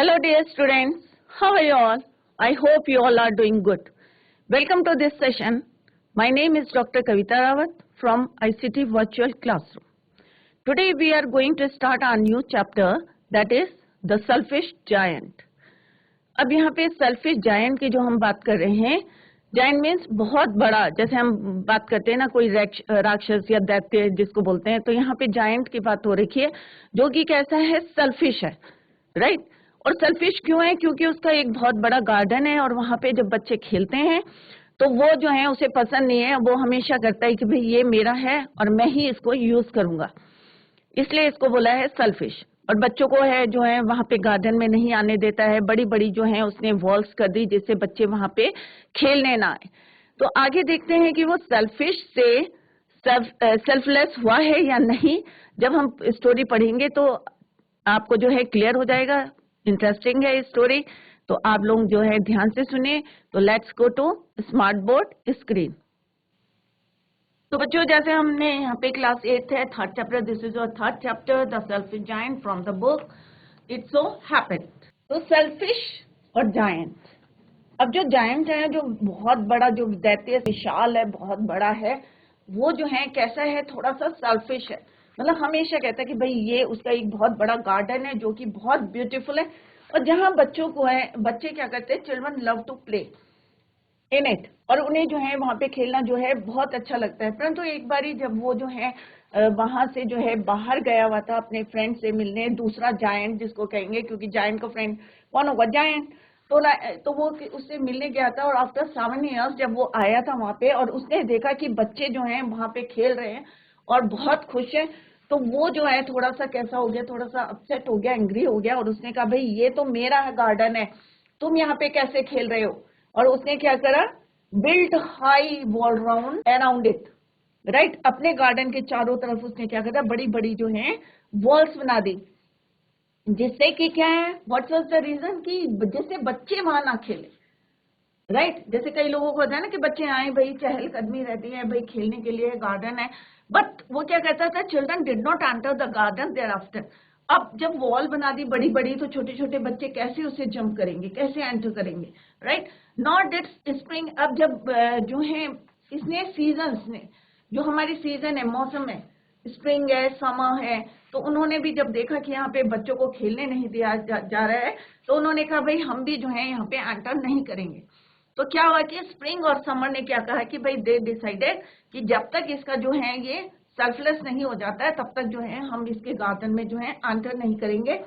Hello dear students, how are you all? I hope you all are doing good. Welcome to this session. My name is Dr. Kavita Rawat from ICT Virtual Classroom. Today we are going to start our new chapter, that is the Selfish Giant. अब यहाँ पे selfish giant की जो हम बात कर रहे हैं, जायंट मीन्स बहुत बड़ा, जैसे हम बात करते हैं ना कोई राक्षस या दैत्य जिसको बोलते हैं, तो यहाँ पे जायंट की बात हो रखी है जो कि कैसा है, सेल्फिश है, राइट। और सेल्फिश क्यों है? क्योंकि उसका एक बहुत बड़ा गार्डन है और वहां पे जब बच्चे खेलते हैं तो वो जो है उसे पसंद नहीं है, वो हमेशा करता है कि भाई ये मेरा है और मैं ही इसको यूज करूंगा, इसलिए इसको बोला है सेल्फिश। और बच्चों को है जो है वहां पे गार्डन में नहीं आने देता है, बड़ी बड़ी जो है उसने वॉल्स कर दी जिससे बच्चे वहां पे खेलने ना आए। तो आगे देखते हैं कि वो सेल्फिश से सेल्फलेस हुआ है या नहीं। जब हम स्टोरी पढ़ेंगे तो आपको जो है क्लियर हो जाएगा। इंटरेस्टिंग है स्टोरी, तो आप लोग जो है ध्यान से सुनिए। तो let's go to smart board screen. तो बच्चों, जैसे हमने यहाँ पे क्लास 8 है, third chapter, this is your third chapter, the selfish giant from the book it so happened. तो सेल्फिश और जायंट, अब जो जायंट है, जो बहुत बड़ा, जो दैत्य विशाल है, बहुत बड़ा है, वो जो है कैसा है, थोड़ा सा सेल्फिश है। मतलब हमेशा कहता है कि भाई ये उसका एक बहुत बड़ा गार्डन है जो कि बहुत ब्यूटीफुल है, और जहाँ बच्चों को है, बच्चे क्या करते हैं, children love to play in it, और उन्हें जो है वहां पे खेलना जो है बहुत अच्छा लगता है। परंतु एक बारी जब वो जो है वहां से जो है बाहर गया हुआ था अपने फ्रेंड से मिलने, दूसरा जायंट जिसको कहेंगे, क्योंकि जायंट का फ्रेंड कौन होगा, जायंट। तो वो उससे मिलने गया था, और आफ्टर 7 years जब वो आया था वहां पे और उसने देखा कि बच्चे जो हैं वहां पे खेल रहे हैं और बहुत खुश है, तो वो जो है थोड़ा सा कैसा हो गया, थोड़ा सा अपसेट हो गया, एंग्री हो गया, और उसने कहा भाई ये तो मेरा गार्डन है, तुम यहाँ पे कैसे खेल रहे हो। और उसने क्या करा, built high wall round around it, right. अपने गार्डन के चारों तरफ उसने क्या करा, बड़ी बड़ी जो है वॉल्स बना दी, जिससे कि क्या है, व्हाट वाज द रीजन, कि जिससे बच्चे वहां ना खेले, राइट। जैसे कई लोगों को होता है ना कि बच्चे आए, भाई चहलकदमी रहती है, भाई खेलने के लिए गार्डन है, बट वो क्या कहता था, children did not enter the garden thereafter. अब जब वॉल बना दी बड़ी बड़ी, तो छोटे छोटे बच्चे कैसे उसे जंप करेंगे, कैसे एंटर करेंगे, राइट। नॉट डिड स्प्रिंग, अब जब जो है इसने सीजन्स ने, जो हमारी सीजन है, मौसम है, स्प्रिंग है, समर है, तो उन्होंने भी जब देखा कि यहाँ पे बच्चों को खेलने नहीं दिया जा रहा है, तो उन्होंने कहा भाई हम भी जो है यहाँ पे एंटर नहीं करेंगे। तो क्या हुआ कि स्प्रिंग और समर ने क्या कहा कि भाई दे डिसाइडेड कि जब तक इसका जो है ये सेल्फलेस नहीं हो जाता है तब तक जो है हम इसके गार्डन में जो है एंटर नहीं करेंगे।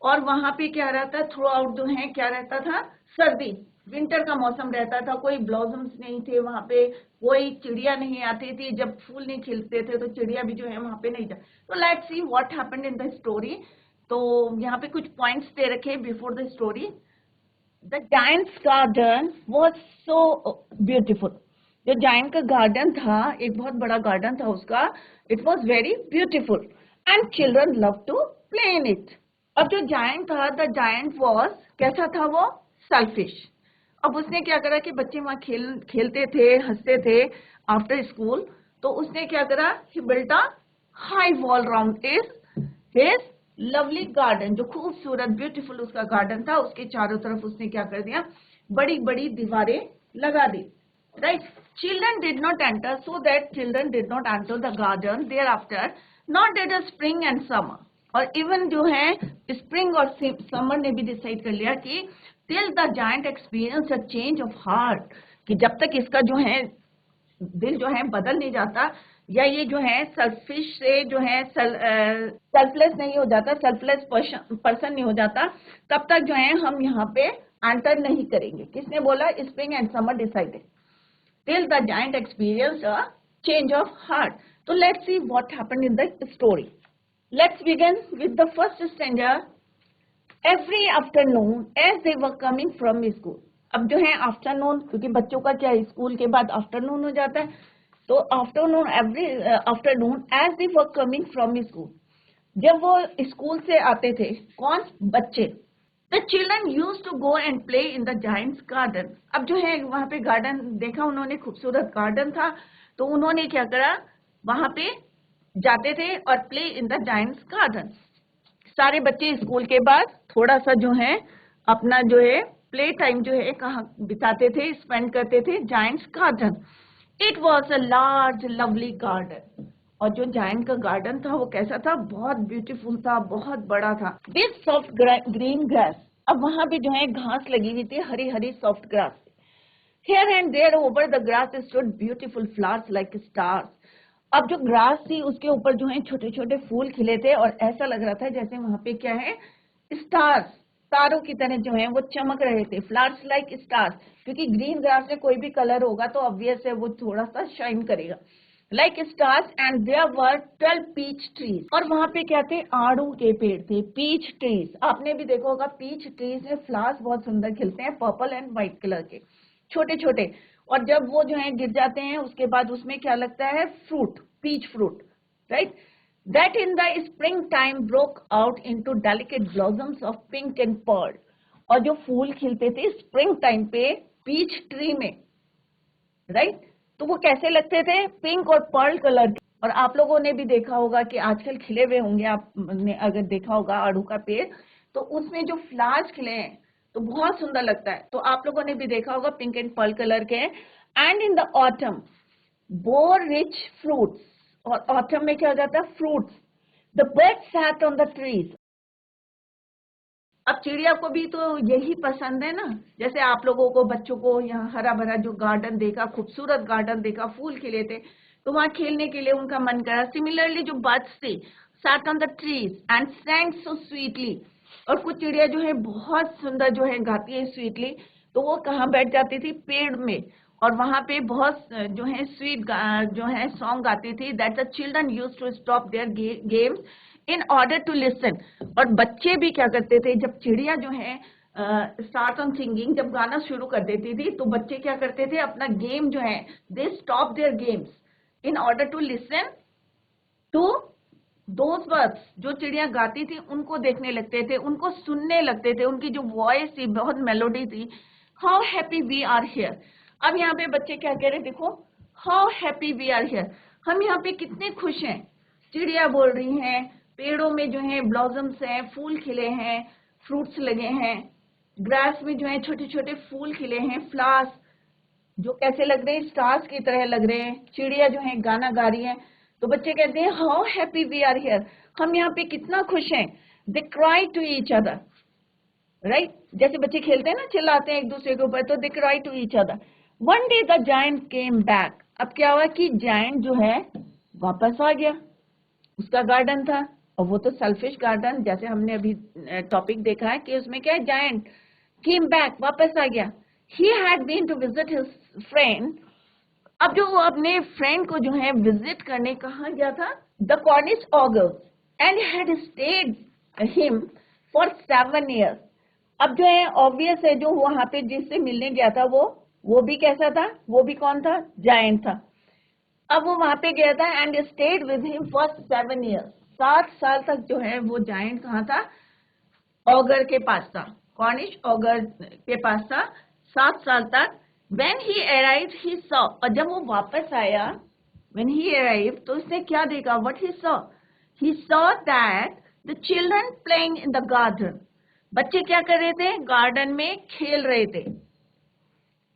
और वहां पे क्या रहता है, थ्रू आउट जो है क्या रहता था, सर्दी, विंटर का मौसम रहता था, कोई ब्लॉसम्स नहीं थे वहां पे, कोई चिड़िया नहीं आती थी, जब फूल नहीं खिलते थे तो चिड़िया भी जो है वहां पे नहीं जा। तो let's see what happened in the story. तो यहाँ पे कुछ पॉइंट्स दे रखे before the story. The giant's garden was so beautiful. जो जायंट का गार्डन था, एक बहुत बड़ा गार्डन था उसका, it was very beautiful and children love to play in it. अब जो जायंट था, द जायंट वॉज कैसा था, वो सेल्फिश। अब उसने क्या करा कि बच्चे वहां खेलते थे, हंसते थे आफ्टर स्कूल, तो उसने क्या करा, he built a high wall round his lovely garden, जो खूबसूरत ब्यूटीफुल उसका गार्डन था, उसके चारों तरफ उसने क्या कर दिया, बड़ी बड़ी दीवारें लगा दी, right. Children did not enter, so that children did not enter the garden thereafter, not did a spring and summer. और इवन जो है स्प्रिंग और समर ने भी डिसाइड कर लिया कि till the giant experience a change of heart, कि जब तक इसका जो है दिल जो है बदल नहीं जाता, या ये जो है सेल्फिश से जो है सेल्फलेस नहीं हो जाता, सेल्फलेस पर्सन नहीं हो जाता, तब तक जो है हम यहाँ पे एंटर नहीं करेंगे। किसने बोला, spring and summer decided till the giant experience a change of heart. तो let's see what happened in the story. Let's begin with the first stanza. Every afternoon as they were coming from school. अब जो है afternoon, क्योंकि बच्चों का क्या है, school के बाद आफ्टरनून हो जाता है, तो afternoon, every afternoon as they were coming from school, जब वो स्कूल से आते थे, कौन, बच्चे, the children use to go and play in the giant's garden. अब जो है वहां पे गार्डन देखा उन्होंने, खूबसूरत गार्डन था, तो उन्होंने क्या करा, वहां पे जाते थे और play in the giant's garden. सारे बच्चे स्कूल के बाद थोड़ा सा जो है अपना जो है प्ले टाइम जो है कहाँ बिताते थे, स्पेंड करते थे, giants garden. It was a large lovely garden. और जो जायंट का गार्डन था वो कैसा था, बहुत ब्यूटीफुल था, बहुत बड़ा था। दिस सॉफ्ट ग्रीन ग्रास, अब वहां भी जो है घास लगी हुई थी, हरी हरी soft grass. Here and there over the grass stood beautiful flowers like stars. अब जो ग्रास थी उसके ऊपर जो है छोटे छोटे फूल खिले थे और ऐसा लग रहा था जैसे वहां पे क्या है, स्टार्स, तारों की तरह जो है वो चमक रहे थे। फ्लावर्स लाइक स्टार्स, क्योंकि ग्रीन ग्रास में कोई भी कलर होगा तो ऑब्वियस है वो थोड़ा सा शाइन करेगा। Like stars and there were 12 peach trees, और वहां पे क्या थे, आड़ू के पेड़ थे, पीच ट्रीज। आपने भी देखा होगा पीच ट्रीज में फ्लावर्स बहुत सुंदर खिलते हैं, पर्पल एंड व्हाइट कलर के, छोटे छोटे। और जब वो जो है गिर जाते हैं उसके बाद उसमें क्या लगता है, fruit, peach fruit, right. That in the spring time broke out into delicate blossoms of pink and pearl. और जो फूल खिलते थे स्प्रिंग टाइम पे पीच ट्री में, राइट, तो वो कैसे लगते थे, पिंक और पर्ल कलर के। और आप लोगों ने भी देखा होगा कि आजकल खिले हुए होंगे, आपने अगर देखा होगा आड़ू का पेड़, तो उसमें जो फ्लावर्स खिले हैं तो बहुत सुंदर लगता है। तो आप लोगों ने भी देखा होगा पिंक एंड पर्ल कलर के। And in the autumn bore rich fruits, और ऑटम में क्या हो जाता है, fruits. The birds sat on the trees. अब चिड़िया को भी तो यही पसंद है ना, जैसे आप लोगों को, बच्चों को यहाँ हरा भरा जो गार्डन देखा, खूबसूरत गार्डन देखा, फूल खिले थे तो वहां खेलने के लिए उनका मन करा। सिमिलरली जो बर्ड्स थे sat on the trees and sang so sweetly. और कुछ चिड़िया जो है बहुत सुंदर जो है गाती है स्वीटली, तो वो कहाँ बैठ जाती थी, पेड़ में, और वहां पे बहुत जो है स्वीट जो है सॉन्ग गाती थी। That the children used to stop their games in order to listen. और बच्चे भी क्या करते थे, जब चिड़िया जो है स्टार्ट ऑन सिंगिंग, जब गाना शुरू कर देती थी तो बच्चे क्या करते थे, अपना गेम जो है, they stop their games in order to listen to those words. जो चिड़िया गाती थी उनको देखने लगते थे, उनको सुनने लगते थे, उनकी जो वॉइस थी बहुत मेलोडी थी। How happy we are here. अब यहाँ पे बच्चे क्या कह रहे, देखो, how happy we are here, हम यहाँ पे कितने खुश हैं। चिड़िया बोल रही हैं, पेड़ों में जो है ब्लॉसम्स हैं, फूल खिले हैं, फ्रूट्स लगे हैं, ग्रास में जो है छोटे छोटे फूल खिले हैं, फ्लावर्स जो कैसे लग रहे हैं, स्टार्स की तरह लग रहे हैं। चिड़िया जो है गाना गा रही है। तो बच्चे कहते हैं how happy we are here, हम यहाँ पे कितना खुश हैं। They cry to each other, right, जैसे बच्चे खेलते हैं ना, चिल्लाते हैं एक दूसरे के ऊपर, तो they cry to each other. One day the giant came back. अब क्या हुआ कि जायंट जो है वापस आ गया, उसका गार्डन था, और वो तो सेल्फिश गार्डन, जैसे हमने अभी टॉपिक देखा है कि उसमें क्या है, जायंट केम बैक, वापस आ गया। He had been to visit his friend. अब जो वो अपने फ्रेंड को जो है विजिट करने कहाँ गया था, the Cornish auger, and had state him for 7 years। अब जो है ऑब्वियस है, जो वहां पे जिससे मिलने गया था वो भी कैसा था, वो भी कौन था, जायंट था। अब वो वहां पे गया था and stayed with him for 7 years। 7 साल तक जो है वो जायंट कहाँ था, ऑगर के पास था, कॉर्निश ऑगर के पास था 7 साल तक। When he arrived, he saw, और जब वो वापस आया, when he arrived, तो उसने क्या देखा, what he saw? He saw that the children playing in the garden। बच्चे क्या कर रहे थे, गार्डन में खेल रहे थे।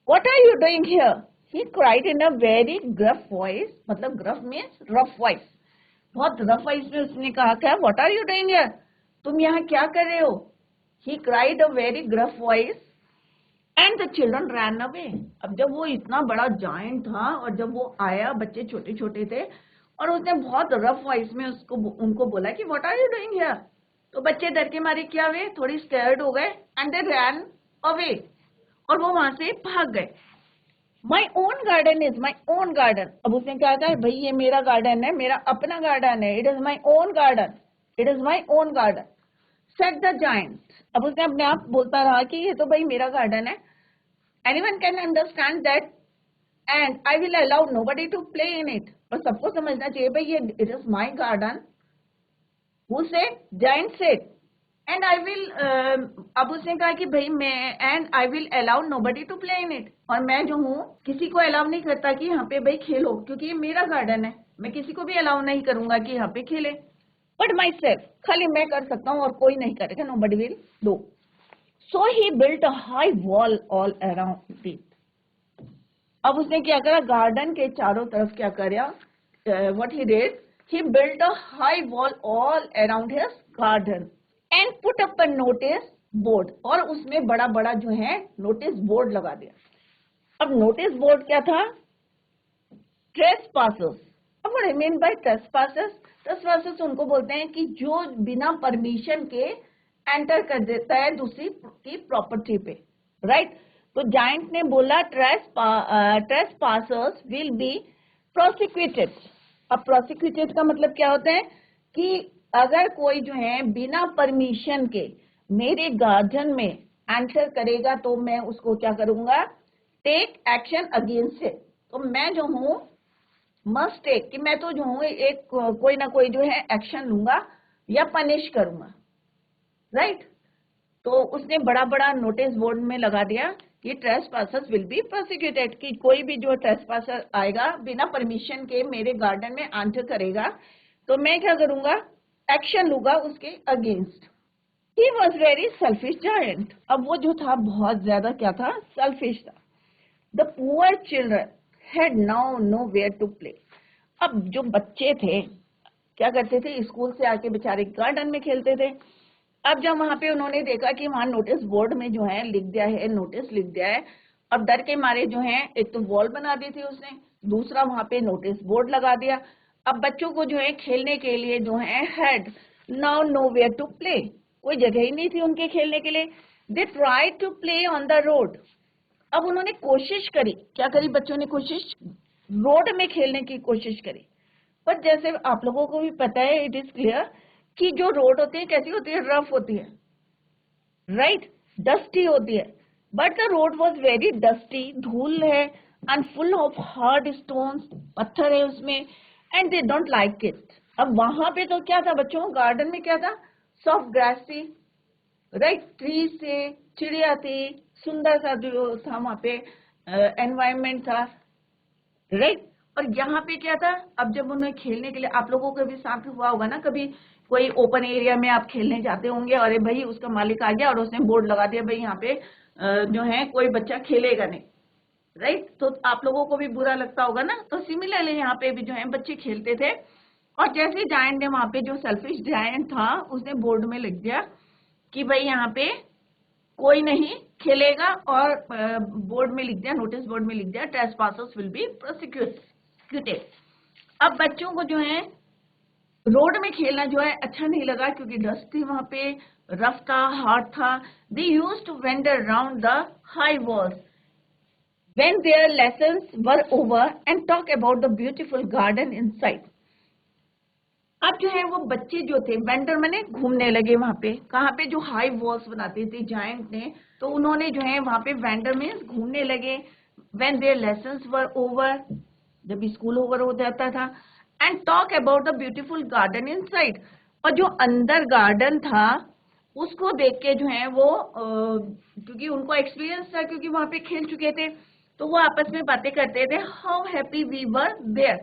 What are you doing here? He cried in a very gruff voice, मतलब gruff means rough voice, बहुत रफ वॉइस में उसने कहा, क्या, What are you doing here? तुम यहाँ क्या कर रहे हो? He cried a very gruff voice and the children ran away। अब जब वो इतना बड़ा जायंट था और जब वो आया, बच्चे छोटे छोटे थे, और उसने बहुत रफ वॉइस में उनको बोला कि What are you doing here? तो बच्चे डर के मारे क्या हुए, थोड़ी स्कैर्ड हो गए, and they ran away, और वो वहां से भाग गए। My own garden is my own garden. अब उसने क्या कहा, भाई ये मेरा गार्डन है, मेरा अपना गार्डन है, it is my own garden, it is my own garden, said the giant. अब उसने अपने आप बोलता रहा कि ये तो भाई मेरा गार्डन है, anyone can understand that, and I will allow nobody to play in it. और सबको समझना चाहिए भाई ये it is my garden. Who said, giant said, and I will, अब उसने कहा कि भाई मैं, and I will allow nobody to play in it, और मैं जो हूँ किसी को अलाउ नहीं करता कि यहाँ पे भाई खेलो, क्योंकि ये मेरा गार्डन है, मैं किसी को भी अलाउ नहीं करूंगा कि यहाँ पे खेले। बट माई सेल्फ, खाली मैं कर सकता हूँ और कोई नहीं करेगा, nobody will do. So he built a high wall all around it. अब उसने क्या करा, गार्डन के चारों तरफ क्या करा, what he did, he built a high wall all around his garden and put up a notice board. और उसमें बड़ा बड़ा जो है नोटिस बोर्ड लगा दिया. अब नोटिस बोर्ड क्या था, ट्रेसपासर्स. अब व्हाट आई मीन बाय ट्रेसपासर्स, ट्रेसपासर्स उनको बोलते हैं कि जो बिना परमिशन के एंटर कर देता है दूसरी की प्रॉपर्टी पे, राइट. तो जायंट ने बोला ट्रेसपासर्स विल बी प्रोसिक्यूटेड. अब प्रोसिक्यूटेड का मतलब क्या होता है कि अगर कोई जो है बिना परमिशन के मेरे गार्डन में एंटर करेगा तो मैं उसको क्या करूंगा, टेक एक्शन अगेंस्ट इट. तो मैं जो हूं मस्ट टेक, कि मैं तो जो हूं एक कोई ना कोई जो है एक्शन लूंगा या पनिश करूंगा, राइट. तो उसने बड़ा बड़ा नोटिस बोर्ड में लगा दिया कि ट्रेसपासर्स विल बी प्रोसिक्यूटेड, कि कोई भी जो ट्रेसपासर आएगा बिना परमिशन के मेरे गार्डन में एंटर करेगा तो मैं क्या करूंगा, एक्शन लूंगा उसके against. He was very selfish giant. अब वो जो था बहुत ज्यादा क्या था, सेल्फिश था. The poor children had now nowhere to play. अब जो बच्चे थे क्या करते थे, स्कूल से आके बेचारे गार्डन में खेलते थे. अब जब वहां पे उन्होंने देखा कि वहां नोटिस बोर्ड में जो है लिख दिया है, नोटिस लिख दिया है, अब डर के मारे जो है एक तो वॉल बना दी थी उसने, दूसरा वहां पे नोटिस बोर्ड लगा दिया. अब बच्चों को जो है खेलने के लिए जो है had now nowhere to play, कोई जगह ही नहीं थी उनके खेलने के लिए. They try to play on the road. अब उन्होंने कोशिश करी, क्या करी बच्चों ने, कोशिश रोड में खेलने की कोशिश करी. पर जैसे आप लोगों को भी पता है, इट इज क्लियर कि जो रोड होती है कैसी होती है, रफ होती है, राइट, डस्टी होती है. But the road was very dusty, धूल है and full of hard stones, पत्थर है उसमें, and they don't like it. अब वहां पे तो क्या था बच्चों, गार्डन में क्या था, सॉफ्ट ग्रास थी, राइट, ट्री से, चिड़िया थी, सुंदर सा जो था वहां पे एनवायरमेंट था, राइट. और यहाँ पे क्या था, अब जब उन्हें खेलने के लिए, आप लोगों को भी साथ हुआ होगा ना कभी, कोई ओपन एरिया में आप खेलने जाते होंगे, अरे भाई उसका मालिक आ गया और उसने बोर्ड लगा दिया भाई यहाँ पे जो है कोई बच्चा खेलेगा नहीं, राइट. तो आप लोगों को भी बुरा लगता होगा ना. तो सिमिलरली यहाँ पे भी जो है बच्चे खेलते थे, और जैसे जायंट ने वहां पे, जो सेल्फिश जायंट था, उसने बोर्ड में लिख दिया कि भाई यहाँ पे कोई नहीं खेलेगा, और बोर्ड में लिख दिया, नोटिस बोर्ड में लिख दिया, ट्रेसपासर्स विल बी प्रोसिक्यूटेड. अब बच्चों को जो है रोड में खेलना जो है अच्छा नहीं लगा, क्योंकि डस्ट थी वहां पे, रफ था, हार्ड था. They used to wander around the high walls when their lessons were over and talk about the beautiful garden inside. अब जो है वो बच्चे जो थे, वेंडर मैंने घूमने लगे वहां पे, कहाँ पे, जो हाई वॉल्स बनाती थी जायंट ने, तो उन्होंने जो है वहां पे वेंडर में घूमने लगे. When their lessons were over, जब स्कूल ओवर हो जाता था, and talk about the beautiful garden inside. और जो अंदर गार्डन था उसको देख के जो है वो क्योंकि उनको एक्सपीरियंस था, क्योंकि वहां पे खेल चुके थे, तो वो आपस में बातें करते थे, how happy we were there.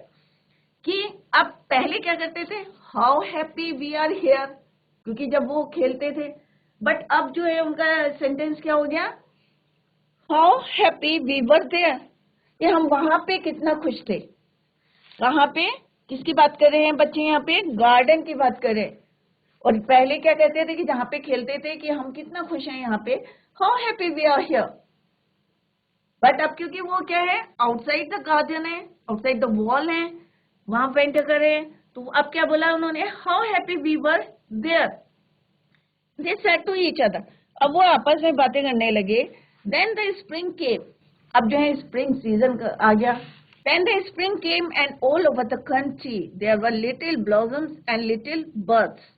कि अब पहले क्या करते थे, how happy we are here, क्योंकि जब वो खेलते थे. बट अब जो है उनका सेंटेंस क्या हो गया, how happy we were there, कि हम वहां पे कितना खुश थे. कहाँ पे, किसकी बात कर रहे हैं बच्चे, यहाँ पे गार्डन की बात कर रहे हैं. और पहले क्या कहते थे कि जहाँ पे खेलते थे कि हम कितना खुश हैं यहाँ पे, how happy we are here. But अब क्योंकि वो क्या है, आउटसाइड द गार्डन है, आउटसाइड द वॉल है, वहां पे एंटर करे, तो अब क्या बोला उन्होंने, how happy we were there. They said to each other. अब वो आपस में बातें करने लगे. Then the spring came. अब जो है स्प्रिंग सीजन आ गया. Then the spring came and all over the country there were little blossoms and little birds.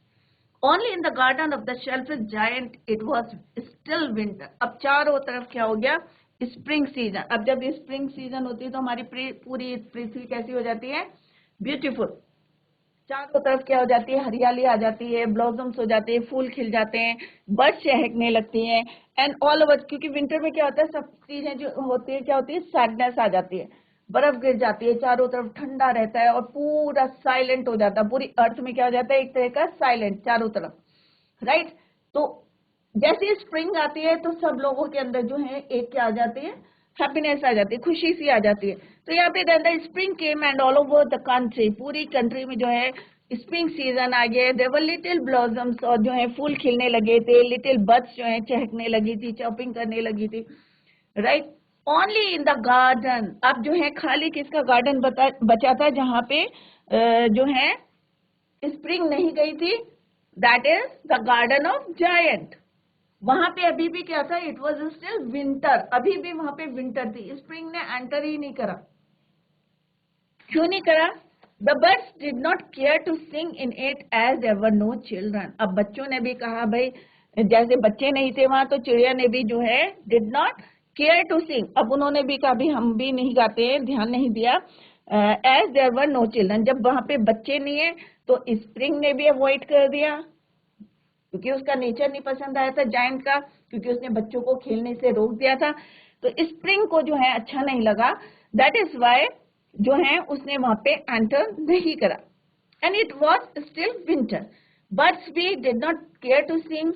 Only in the garden of the selfish giant it was still winter. अब चारों तरफ क्या हो गया, स्प्रिंग सीजन. अब जब स्प्रिंग सीजन होती है तो हमारी पूरी पृथ्वी कैसी हो जाती है, ब्यूटीफुल. चारों तरफ क्या हो जाती है, हरियाली आ जाती है, ब्लॉसम्स हो जाते हैं, फूल खिल जाते हैं, बर्ड चहकने लगती हैं, एंड ऑल ओवर. क्योंकि विंटर में क्या होता है, सब चीजें जो होती है क्या होती है, सैडनेस आ जाती है. बर्फ गिर जाती है, चारों तरफ ठंडा रहता है और पूरा साइलेंट हो जाता है, पूरी अर्थ में क्या हो जाता है, एक तरह का साइलेंट चारों तरफ, राइट। तो जैसे स्प्रिंग आती है तो सब लोगों के अंदर जो है एक क्या आ जाती है, हैप्पीनेस आ जाती है, खुशी सी आ जाती है। तो यहाँ पे the spring came and all over the country, पूरी कंट्री में जो है स्प्रिंग सीजन आ गया। देयर वर लिटिल ब्लॉसम्स, और जो है फूल खिलने लगे थे, लिटिल बर्ड्स जो है चहकने लगी थी, चॉपिंग करने लगी थी, right. Only in the garden, अब जो है खाली किसका गार्डन बचा था जहाँ पे जो है स्प्रिंग नहीं गई थी, that is the garden of giant. वहां पे अभी भी क्या था, इट वॉज स्टिल विंटर, अभी भी वहां पे विंटर थी, स्प्रिंग ने एंटर ही नहीं करा। क्यों नहीं करा? The birds did not care to sing in it as there were no children. अब बच्चों ने भी कहा भाई, जैसे बच्चे नहीं थे वहां, तो चिड़िया ने भी जो है did not care to sing, अब उन्होंने भी कहा भी हम भी नहीं गाते हैं, ध्यान नहीं दिया। As there were no children, जब वहां पे बच्चे नहीं है तो स्प्रिंग ने भी अवॉइड कर दिया, क्योंकि उसका नेचर नहीं पसंद आया था जायंट का, क्योंकि उसने बच्चों को खेलने से रोक दिया था। तो स्प्रिंग को जो है अच्छा नहीं लगा, दैट इज वाई जो है उसने वहां पे एंटर नहीं करा। And it was still winter, birds भी did not care to sing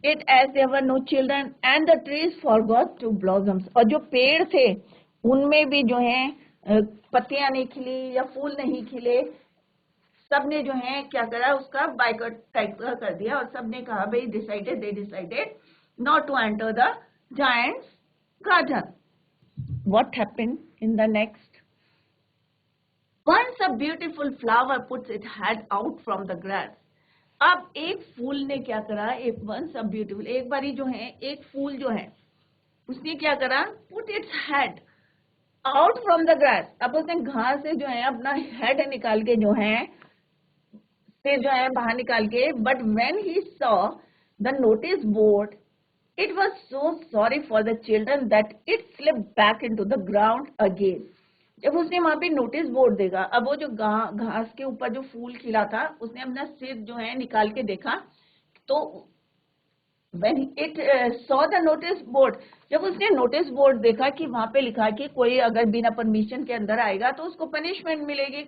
it as there were no children and the trees forgot to blossoms, और जो पेड़ थे उनमें भी जो है पत्तियां नहीं खिली या फूल नहीं खिले, सबने जो है क्या करा, उसका बाइकआउट टाइप का कर दिया, और सबने कहा भाई they decided not to enter the giant's garden. What happened in the next? Once a beautiful flower puts its head out from the grass. अब एक फूल ने क्या करा, एक once a beautiful, एक बारी जो है एक फूल जो है उसने क्या करा, put its head out from the grass। अब उसने घास से जो है अपना हेड निकाल के जो है सिर जो है बाहर निकाल के, but when he saw the notice board it was so sorry for the children that it slipped back into the ground again. जब उसने वहां पे नोटिस बोर्ड देखा, अब वो जो घास के ऊपर जो फूल खिला था, उसने अपना सिर जो है निकाल के देखा, तो when it saw the notice board, जब उसने नोटिस बोर्ड देखा कि वहां पे लिखा कि कोई अगर बिना परमिशन के अंदर आएगा तो उसको पनिशमेंट मिलेगी,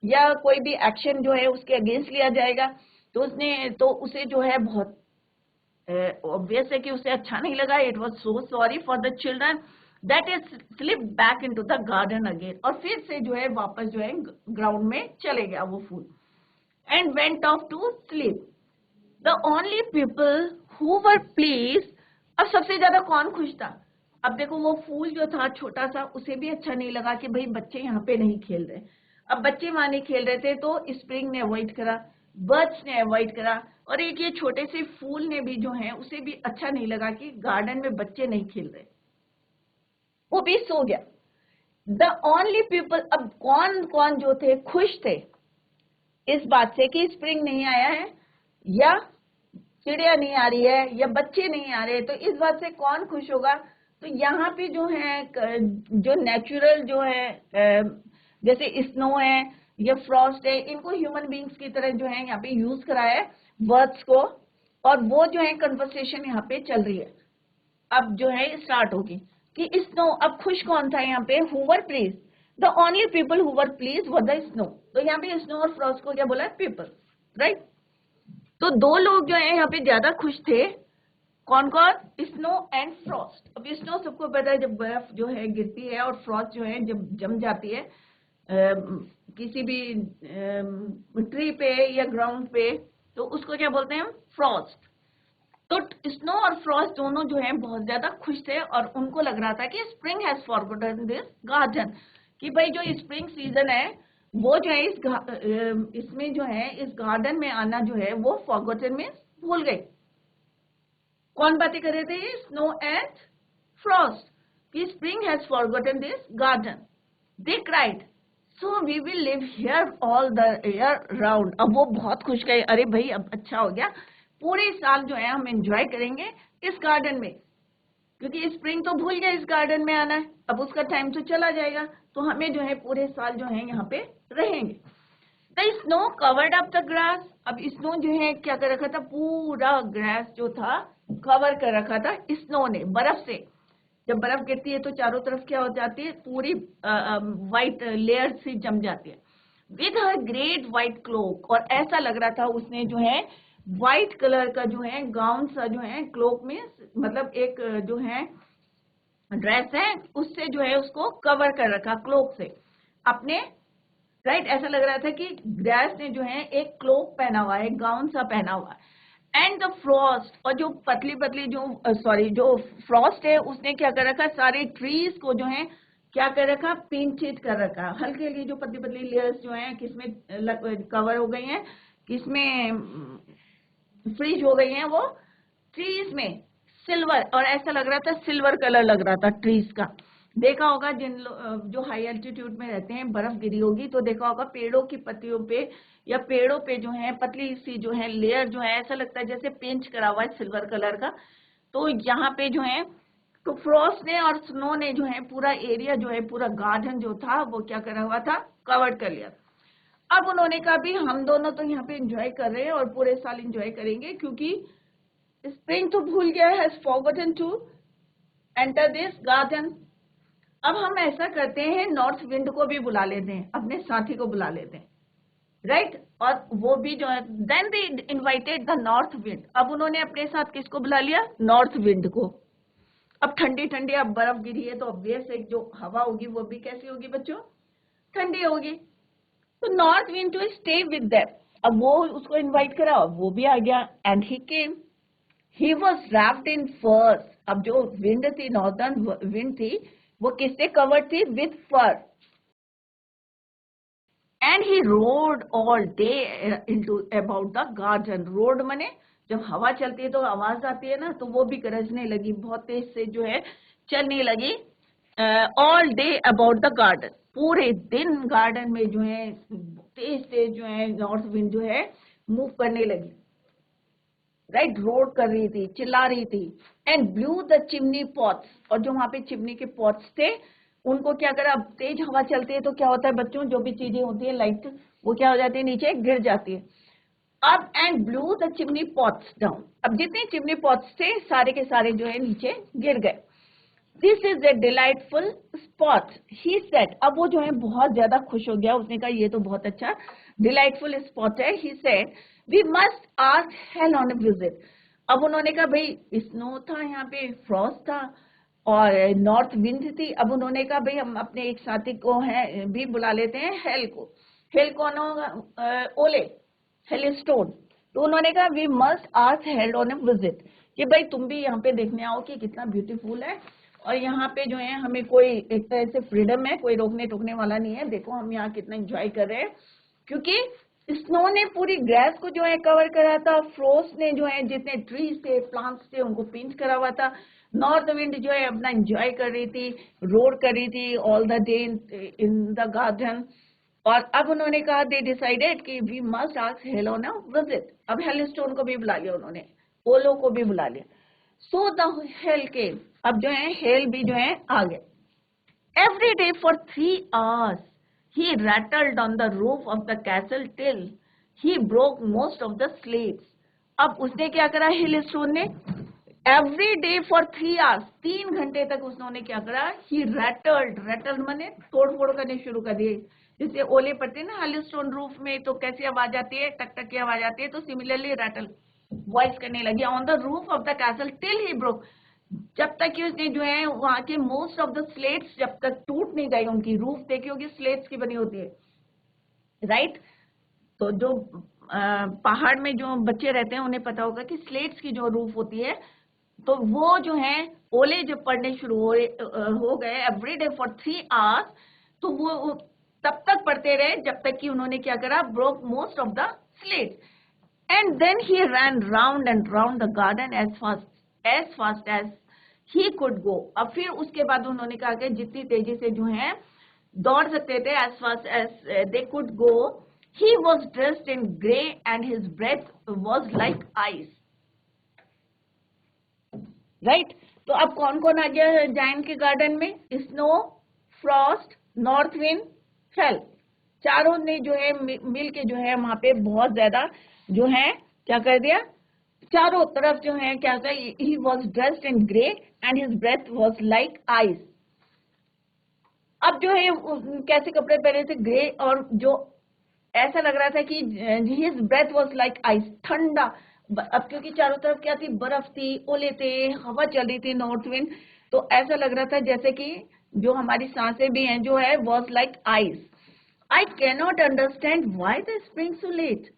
या कोई भी एक्शन जो है उसके अगेंस्ट लिया जाएगा, तो उसे जो है बहुत ऑब्वियस है कि उसे अच्छा नहीं लगा। It was so sorry for the children that is slip back into the garden again, और फिर से जो है वापस जो है ग्राउंड में चले गया वो फूल, and went off to sleep. The only people who were pleased, अब सबसे ज्यादा कौन खुश था? अब देखो वो फूल जो था छोटा सा, उसे भी अच्छा नहीं लगा कि भाई बच्चे यहाँ पे नहीं खेल रहे। अब बच्चे वहां नहीं खेल रहे थे तो स्प्रिंग ने अवॉइड करा, बर्ड्स ने अवॉइड करा, और एक ये छोटे से फूल ने भी जो है उसे भी अच्छा नहीं लगा कि गार्डन में बच्चे नहीं खेल रहे, वो भी सो गया। द ओनली पीपल, अब कौन कौन जो थे खुश थे इस बात से कि स्प्रिंग नहीं आया है, या चिड़िया नहीं आ रही है, या बच्चे नहीं आ रहे, तो इस बात से कौन खुश होगा? तो यहाँ पे जो है जो नेचुरल जो है जैसे स्नो है या फ्रॉस्ट है, इनको ह्यूमन बींग्स की तरह जो है यहाँ पे यूज करा है बर्ड्स को, और वो जो है कन्वर्सेशन यहाँ पे चल रही है, अब जो है स्टार्ट होगी कि स्नो, अब खुश कौन था यहाँ पे? Who were please, the only people who were please were the snow. तो यहाँ पे स्नो और फ्रॉस्ट को क्या बोला है? People, right. तो दो लोग जो है यहाँ पे ज्यादा खुश थे, कौन कौन? Snow and Frost. अब स्नो सबको पता है जब बर्फ जो है गिरती है, और फ्रॉस्ट जो है जब जम जाती है किसी भी ट्री पे या ग्राउंड पे, तो उसको क्या बोलते हैं? फ्रॉस्ट। तो स्नो और फ्रॉस्ट दोनों जो है बहुत ज्यादा खुश थे, और उनको लग रहा था कि spring has forgotten this garden, कि भाई जो स्प्रिंग सीजन है वो जो है इसमें जो है इस गार्डन में आना जो है वो फॉरगॉटन में भूल गई। कौन बातें कर रहे थे? ये स्नो एंड फ्रॉस्ट, कि spring has forgotten this garden. They cried so we will live here all the year round. अब वो बहुत खुश गए, अरे भाई अब अच्छा हो गया, पूरे साल जो है हम एंजॉय करेंगे इस गार्डन में, क्योंकि स्प्रिंग तो भूल गया इस गार्डन में आना है, अब उसका टाइम तो चला जाएगा, तो हमें जो है पूरे साल जो है यहाँ पे रहेंगे। The snow covered up the grass. अब स्नो जो है क्या कर रखा था? पूरा ग्रास जो था कवर कर रखा था स्नो ने, बर्फ से, जब बर्फ गिरती है तो चारों तरफ क्या हो जाती है, पूरी व्हाइट लेयर सी जम जाती है। With her great white cloak, और ऐसा लग रहा था उसने जो है व्हाइट कलर का जो है गाउन सा जो है, क्लोक में मतलब एक जो है ड्रेस है, उससे जो है उसको कवर कर रखा क्लोक से अपने, राइट। ऐसा लग रहा था कि ग्रेस ने जो है एक क्लोक पहना हुआ है, गाउन सा पहना हुआ है। एंड द फ्रॉस्ट, और जो पतली पतली जो जो फ्रॉस्ट है उसने क्या कर रखा, सारे ट्रीज को जो है क्या कर रखा, पिंचेड कर रखा। हल्की हल्की जो पतली पतली लेयर्स जो है किसमें कवर हो गई हैं, किसमें फ्रीज हो गई हैं, वो ट्रीज में सिल्वर, और ऐसा लग रहा था सिल्वर कलर लग रहा था ट्रीज का। देखा होगा जो हाई एल्टीट्यूड में रहते हैं, बर्फ गिरी होगी तो देखा होगा पेड़ों की पत्तियों पे या पेड़ों पे जो है पतली सी जो है लेयर जो है, ऐसा लगता है जैसे पेंट करा हुआ है सिल्वर कलर का। तो यहाँ पे जो है तो फ्रॉस्ट ने और स्नो ने जो है पूरा एरिया जो है, पूरा गार्डन जो था वो क्या करा हुआ था, कवर कर लिया। अब उन्होंने कहा भी हम दोनों तो यहाँ पे एंजॉय कर रहे हैं और पूरे साल एंजॉय करेंगे, क्योंकि स्प्रिंग तो भूल गया, has forgotten to enter this garden. अब हम ऐसा करते हैं, नॉर्थ विंड को भी बुला लेते हैं, अपने साथी को बुला लेते हैं, राइट। और वो भी जो है, then they invited the north wind. अब उन्होंने अपने साथ किसको बुला लिया, नॉर्थ विंड को। अब ठंडी ठंडी, अब बर्फ गिरी है तो ऑब्वियस एक जो हवा होगी वो भी कैसी होगी बच्चों, ठंडी होगी। तो north wind to stay with them. अब वो उसको इनवाइट करा, वो भी आ गया, and he came. He was wrapped in furs. अब जो विंड थी, नॉर्दर्न विंड थी, वो किससे कवर्ड थी, with fur. And he roared all day into about the garden. Roared मने जब हवा चलती है तो आवाज आती है ना, तो वो भी गरजने लगी, बहुत तेज से जो है चलने लगी। All day about the garden, पूरे दिन गार्डन में जो है तेज तेज जो है नॉर्थ विंड जो है मूव करने लगी, राइट। रोड कर रही थी, चिल्ला रही थी। And blue the chimney pots, और जो वहां पे चिमनी के पॉट्स थे उनको क्या करा, अब तेज हवा चलती है तो क्या होता है बच्चों, जो भी चीजें होती है लाइट, वो क्या हो जाती है, नीचे गिर जाती है। अब and blue the chimney pots down. अब जितने चिमनी पॉट्स थे सारे के सारे जो है नीचे गिर गए। This is a delightful spot, he said. अब वो जो है बहुत ज्यादा खुश हो गया, उसने कहा ये तो बहुत अच्छा डिलाइटफुल स्पॉट है। He said we must ask hail on a visit. अब उन्होंने कहा भाई स्नो था यहाँ पे, फ्रॉस्ट था और नॉर्थ विंड थी। अब उन्होंने कहा भाई हम अपने एक साथी को है भी बुला लेते हैं, हेल को। हेल कौन होगा, ओले, हेलिस्टोन। तो उन्होंने कहा we must ask hail on a visit, कि भाई तुम भी यहाँ पे देखने आओ कि कितना ब्यूटीफुल है, और यहाँ पे जो है हमें कोई एक तरह से फ्रीडम है, कोई रोकने टोकने वाला नहीं है। देखो हम यहाँ कितना एंजॉय कर रहे हैं, क्योंकि स्नो ने पूरी ग्रास को जो है कवर करा था, फ्रोस्ट ने जो है जितने ट्रीज थे, प्लांट्स थे, उनको पिंच करा हुआ था। नॉर्थ विंड जो है अपना एंजॉय कर रही थी, रोड कर रही थी all the day in the garden. और अब उन्होंने कहा दे डिसाइडेड कि we must ask hail on a visit. अब हेलिस्टोन को भी बुला लिया उन्होंने, ओलो को भी बुला लिया। सो द हेल के, अब जो है हेल भी जो है आ गए। Every day for 3 hours, he rattled on the roof of the castle till he broke most of the slates. अब उसने क्या करा, हिल स्टोन ने, एवरी डे फॉर 3 hours, 3 घंटे तक उसने क्या करा, ही रैटल्ड, रैटल्ड माने तोड़ फोड़ करने शुरू कर दिए। जैसे ओले पड़ते हैं ना हिल स्टोन रूफ में तो कैसी आवाज आती है, टक टक की आवाज आती है, तो सिमिलरली रैटल वॉइस करने लगी on the roof of the castle till he broke. जब तक कि उसने जो है वहां के मोस्ट ऑफ द स्लेट्स जब तक टूट नहीं गई, उनकी रूफ देखी होगी स्लेट्स की बनी होती है, राइट। तो जो पहाड़ में जो बच्चे रहते हैं उन्हें पता होगा कि स्लेट्स की जो रूफ होती है, तो वो जो है ओले जब पड़ने शुरू हो गए एवरी डे फॉर 3 hours, तो वो तब तक पढ़ते रहे जब तक कि उन्होंने क्या करा, broke most of the slates. And then he ran round and round the garden as fast as he could go. अब फिर उसके बाद उन्होंने कहा कि जितनी तेजी से जो है दौड़ सकते थे, as fast as they could go. He was dressed in grey and his breath was like ice. Right? तो अब कौन कौन आ गया जायंट के गार्डन में, snow, Frost, north wind, hello. चारों ने जो है मिल के जो है वहां पे बहुत ज्यादा जो है क्या कर दिया, चारों तरफ जो है क्या था, he was dressed in grey and his breath was like ice. अब जो है कैसे कपड़े पहने थे, ग्रे, और जो ऐसा लग रहा था कि his breath was like ice, ठंडा। अब क्योंकि चारों तरफ क्या थी, बर्फ थी, ओले थे, हवा चल रही थी, नॉर्थ विंड, तो ऐसा लग रहा था जैसे कि जो हमारी सांसें भी हैं जो है was like ice. I cannot understand why the spring so let.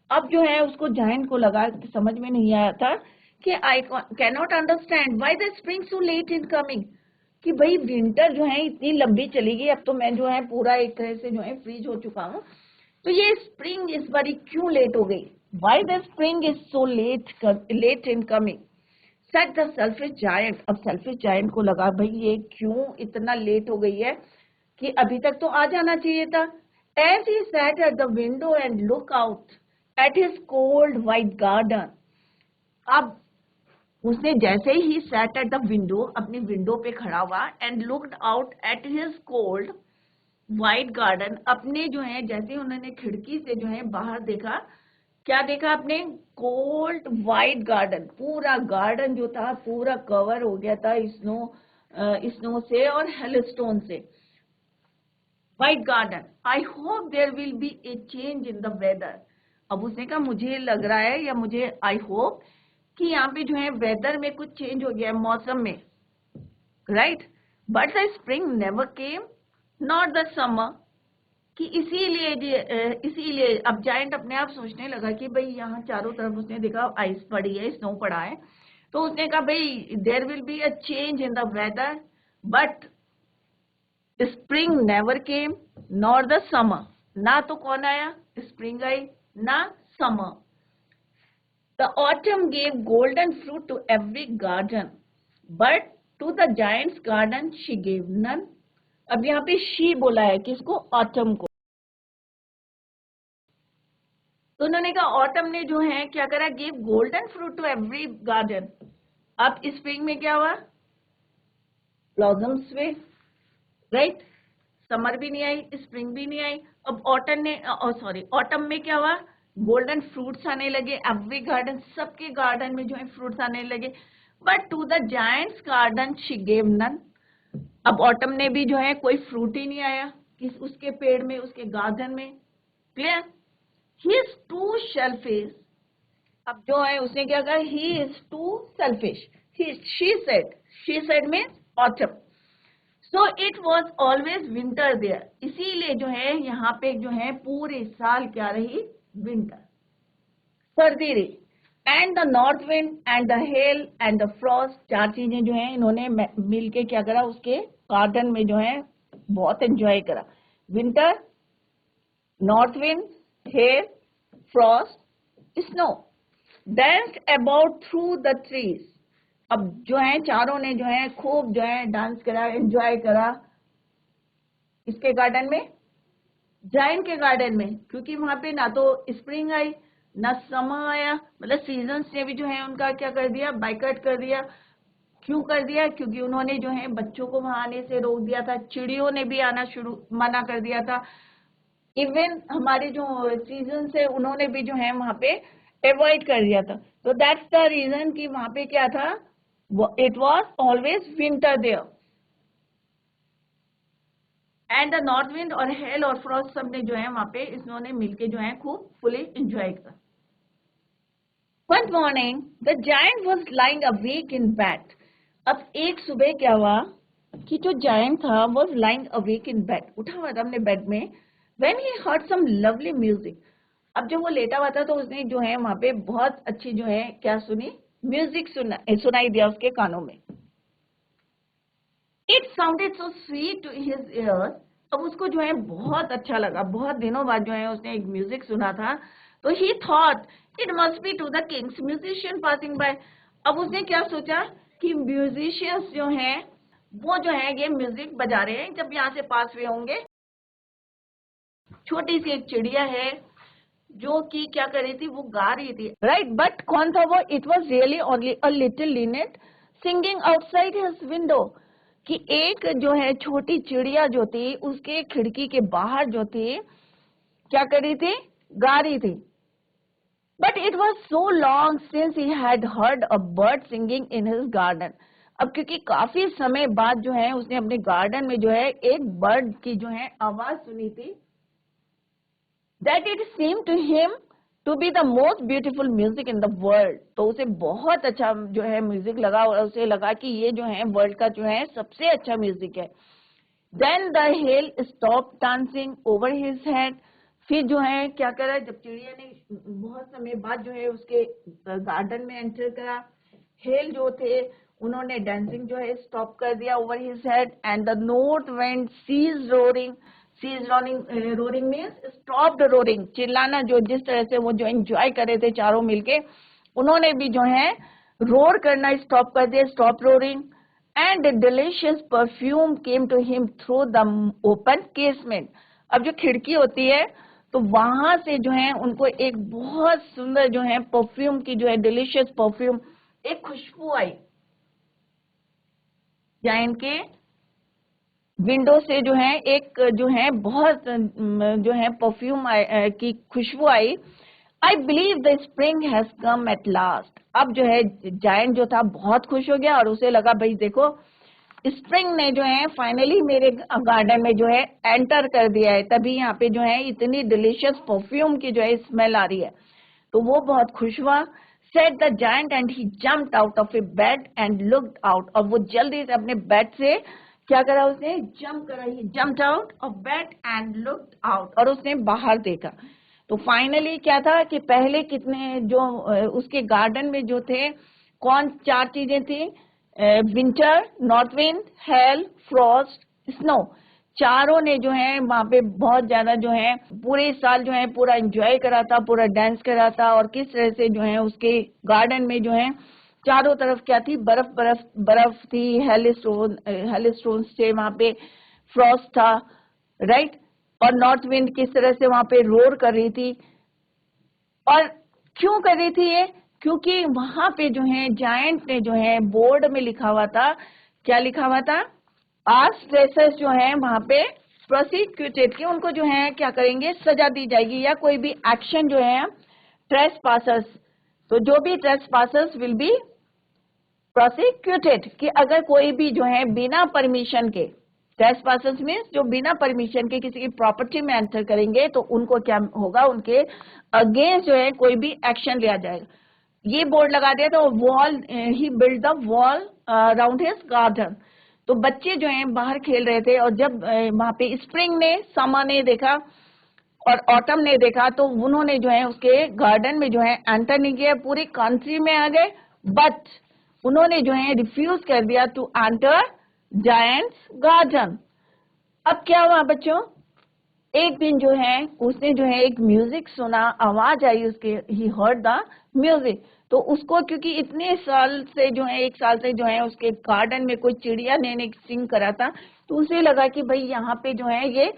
अब जो है उसको जायंट को लगा, समझ में नहीं आया था कि I cannot understand why the spring so let in coming, कि भाई विंटर जो है इतनी लंबी चली गई, अब तो मैं जो है पूरा एक तरह से जो है फ्रीज हो चुका हूँ, तो ये स्प्रिंग इस बारी क्यों लेट हो गई, why the spring is so let in coming, set the selfish giant. अब सेल्फिश जायंट को लगा भाई ये क्यों इतना लेट हो गई है, कि अभी तक तो आ जाना चाहिए था। As he sat at the window and look out at his cold white garden. अब उसने जैसे ही सैट एट द विंडो, अपनी विंडो पे खड़ा हुआ, and looked out at his cold white garden, अपने जो है जैसे उन्होंने खिड़की से जो है बाहर देखा, क्या देखा आपने, कोल्ड व्हाइट गार्डन। पूरा गार्डन जो था पूरा कवर हो गया था स्नो से और हेलस्टोन से। White garden, I hope there will be a change in the weather. अब उसने कहा मुझे लग रहा है, या मुझे आई होप कि यहाँ पे जो है वेदर में कुछ चेंज हो गया है, मौसम में, right. But the spring never came not the summer, कि इसीलिए अब जायंट अपने आप सोचने लगा कि भाई यहाँ चारों तरफ उसने देखा आइस पड़ी है, स्नो पड़ा है, तो उसने कहा भाई there will be a change in the weather, but spring never came nor the summer. ना तो कौन आया, स्प्रिंग आई, ना summer. The autumn gave golden fruit to every garden, but to the giant's garden she gave none. अब यहाँ पे she बोला है, किसको, ऑटम को। तो उन्होंने कहा ऑटम ने जो है क्या करा, give golden fruit to every garden. अब स्प्रिंग में क्या हुआ, ब्लॉसम्स हुए, राइट। समर भी नहीं आई, स्प्रिंग भी नहीं आई। अब ऑटम में क्या हुआ, गोल्डन फ्रूट्स आने लगे, एवरी गार्डन, सबके गार्डन में जो है फ्रूट्स आने लगे, but to the giant's garden she gave none. अब ऑटम ने भी जो है कोई फ्रूट ही नहीं आया किस उसके पेड़ में, उसके गार्डन में। Clear, he is too selfish. अब जो है उसने क्या कहा, he is too selfish, she said means autumn. So it was always winter there, इसीलिए जो है यहाँ पे जो है पूरे साल क्या रही, विंटर, सर्दी रही। And the north wind and the hell and the Frost, चार चीजें जो है इन्होंने मिलके क्या करा, उसके गार्डन में जो है बहुत एंजॉय करा। Winter, north wind, hello, Frost, snow, danced about through the trees। अब जो है चारों ने जो है खूब जो है डांस करा, एंजॉय करा, इसके गार्डन में, जायंट के गार्डन में, क्योंकि वहां पे ना तो स्प्रिंग आई ना समर आया, मतलब सीजन्स ने भी जो है उनका क्या कर दिया, बाइकआउट कर दिया। क्यों कर दिया, क्योंकि उन्होंने जो है बच्चों को वहां आने से रोक दिया था, चिड़ियों ने भी आना मना कर दिया था, इवन हमारे जो सीजन है उन्होंने भी जो है वहां पे अवॉइड कर दिया था। तो दैट्स द रीजन कि वहां पे क्या था, it was always winter there. And the north wind और हेल और फ्रॉस्ट सब ने जो है वहां पे इन्होंने मिलके जो है खूब फुली एंजॉय करा। One morning the giant was lying awake in bed. अब एक सुबह क्या हुआ कि जो जायंट था was lying awake in bed, उठा हुआ था अपने बेड में। When he heard some lovely music, अब जब वो लेटा हुआ था तो उसने जो है वहां पे बहुत अच्छी जो है क्या सुनी, म्यूजिक सुनाई दिया उसके कानों में। It sounded so sweet to his ears. अब उसको जो है बहुत अच्छा लगा, बहुत दिनों बाद जो है उसने एक म्यूजिक सुना था, तो he thought it must be to the king's musician passing by. अब उसने क्या सोचा कि म्यूजिशियंस जो हैं वो जो है ये म्यूजिक बजा रहे हैं, जब यहाँ से पास हुए होंगे। छोटी सी एक चिड़िया है जो कि क्या कर रही थी, वो गा रही थी, राइट। बट कौन था वो, it was really only a little Lynette singing outside his window, कि एक जो है छोटी चिड़िया जो थी उसके खिड़की के बाहर जो थी क्या कर रही थी, गा रही थी। But it was so long since he had heard a bird singing in his garden. अब क्योंकि काफी समय बाद जो है उसने अपने गार्डन में जो है एक बर्ड की जो है आवाज सुनी थी, that it seemed to him to be the most beautiful music in the world. तो उसे बहुत अच्छा जो है म्यूजिक लगा और उसे लगा कि ये जो है वर्ल्ड का जो है सबसे अच्छा म्यूजिक है. Then the hail stopped dancing over his head. फिर जो है क्या करा, जब चिड़िया ने बहुत समय बाद जो है उसके गार्डन में एंटर करा, हेल जो थे उन्होंने डांसिंग जो है स्टॉप कर दिया over his head, and the north wind ceased roaring. Ceased roaring means stopped roaring, चिल्लाना जो जिस तरह से वो जो एंजॉय कर रहे थे चारों मिलके, उन्होंने भी जो है रोर करना स्टॉप कर दिया, stop roaring. And a delicious perfume came to him through the open casement. अब जो खिड़की होती है तो वहां से जो है उनको एक बहुत सुंदर जो है परफ्यूम की जो है डिलीशियस परफ्यूम, एक खुशबू आई. या इनके विंडो से जो है एक जो है बहुत जो है परफ्यूम की खुशबू आई. I believe the spring has come at last. अब जो है जायंट जो था बहुत खुश हो गया और उसे लगा भाई देखो स्प्रिंग ने जो है फाइनली मेरे गार्डन में जो है एंटर कर दिया है, तभी यहाँ पे जो है इतनी डिलीशियस परफ्यूम की जो है स्मेल आ रही है. तो वो बहुत खुश हुआ. Said the giant and he jumped out of A bed and looked out. और वो जल्दी से अपने बेड से क्या करा, उसने जंप करा, he jumped out of bed and looked out, और उसने बाहर देखा. तो फाइनली क्या था कि पहले कितने जो उसके गार्डन में जो थे कौन चार चीजें थी, winter, north wind, hello, Frost, snow, चारों ने जो है वहां पे बहुत ज्यादा जो है पूरे साल जो है पूरा एंजॉय करा था, पूरा डांस करा था. और किस तरह से जो है उसके गार्डन में जो है चारों तरफ क्या थी, बर्फ बर्फ बर्फ थी, हेल स्टोन थे वहां पे, फ्रॉस्ट था, राइट. और नॉर्थ विंड किस तरह से वहां पे रोर कर रही थी. और क्यों कर रही थी ये, क्योंकि वहां पे जो है जायंट ने जो है बोर्ड में लिखा हुआ था, क्या लिखा हुआ था, आज स्ट्रेसर्स जो है वहां पे प्रोसिक्यूटेड की उनको जो है क्या करेंगे, सजा दी जाएगी, या कोई भी एक्शन जो है ट्रेस पासर्स, तो जो भी trace passers will be prosecuted, कि अगर कोई भी जो है बिना परमिशन के, ट्रेसपासर्स मीन्स जो बिना परमिशन के किसी की प्रॉपर्टी में एंटर करेंगे तो उनको क्या होगा, उनके अगेंस्ट जो है कोई भी एक्शन लिया जाएगा. ये बोर्ड लगा दिया. तो wall, he build the wall around his garden. तो बच्चे जो हैं बाहर खेल रहे थे, और जब वहां पे स्प्रिंग ने, समर ने देखा और ऑटम ने देखा, तो उन्होंने जो है उसके गार्डन में जो है एंटर नहीं किया, पूरी कंट्री में आ गए, बट उन्होंने जो है रिफ्यूज कर दिया टू एंटर जायंट्स गार्डन. अब क्या हुआ बच्चों, एक दिन जो है उसने जो है एक म्यूजिक सुना, आवाज आई उसके, ही हर्ड द म्यूजिक. तो उसको क्योंकि इतने साल से जो है, एक साल से जो है उसके गार्डन में कोई चिड़िया ने सिंग करा था, तो उसे लगा कि भाई यहाँ पे जो है ये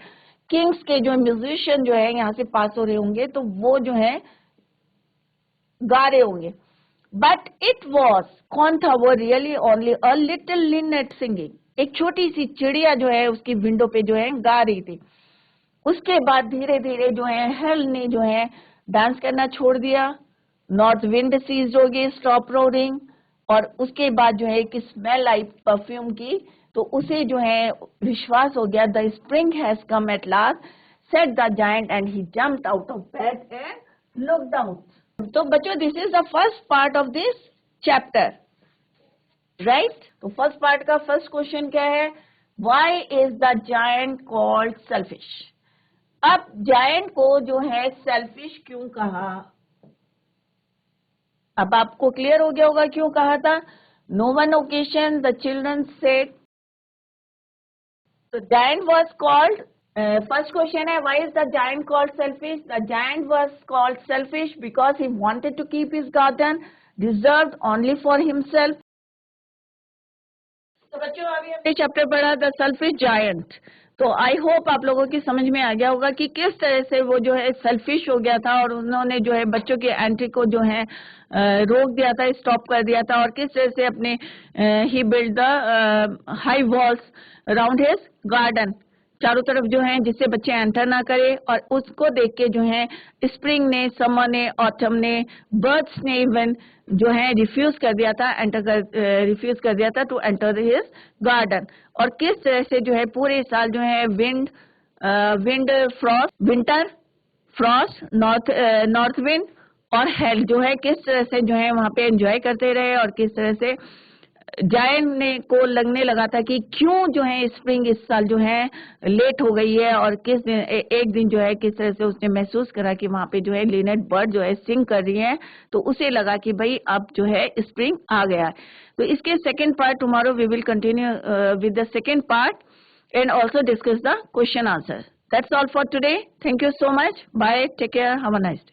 किंग्स के जो म्यूजिशियन जो है यहाँ से पास हो रहे होंगे, तो वो जो है गा रहे होंगे. बट इट वॉज, कौन था वो, really only a little Lynette singing, एक छोटी सी चिड़िया जो है उसकी विंडो पे जो है गा रही थी. उसके बाद धीरे धीरे जो है हेल ने जो है डांस करना छोड़ दिया, नॉर्थ विंड सीज हो गई, स्टॉप रोरिंग, और उसके बाद जो है एक स्मेल आई परफ्यूम की, तो उसे जो है विश्वास हो गया, the spring has come at last, said the giant and he jumped out of bed and looked out. तो बच्चों this is the first part of this chapter, right. तो फर्स्ट पार्ट का फर्स्ट क्वेश्चन क्या है, why is the giant called selfish. अब giant को जो है सेल्फिश क्यों कहा, अब आपको क्लियर हो गया होगा क्यों कहा था. No one occasion the children said, तो giant was called, first question है why is the giant called selfish. The giant was called selfish because he wanted to keep his garden reserved only for himself. तो बच्चों अभी हमने chapter पढ़ा the selfish giant. तो I hope आप लोगों की समझ में आ गया होगा कि किस तरह से वो जो है सेल्फिश हो गया था और उन्होंने जो है बच्चों के एंट्री को जो है रोक दिया था, स्टॉप कर दिया था, और किस तरह से अपने he build the high walls around his garden, चारों तरफ जो है, जिससे बच्चे एंटर ना करें, और उसको देख के जो है स्प्रिंग ने, समर ने, ऑटम ने, बर्ड्स ने इवन जो है रिफ्यूज कर दिया था, रिफ्यूज कर दिया था टू एंटर हिज गार्डन। और किस तरह से जो है पूरे साल जो है wind Frost, winter Frost, north wind और हेल जो है किस तरह से जो है वहां पे एंजॉय करते रहे, और किस तरह से जायंट ने को लगने लगा था कि क्यों जो है स्प्रिंग इस साल जो है लेट हो गई है, और किस दिन एक दिन जो है किस तरह से उसने महसूस करा कि वहां पे जो है लिनेट बर्ड जो है सिंग कर रही है, तो उसे लगा कि भाई अब जो है स्प्रिंग आ गया है। तो इसके second part tomorrow we will continue with the second part and also discuss the question answer. That's all for today. Thank you so much. Bye. Take care. Have a nice day.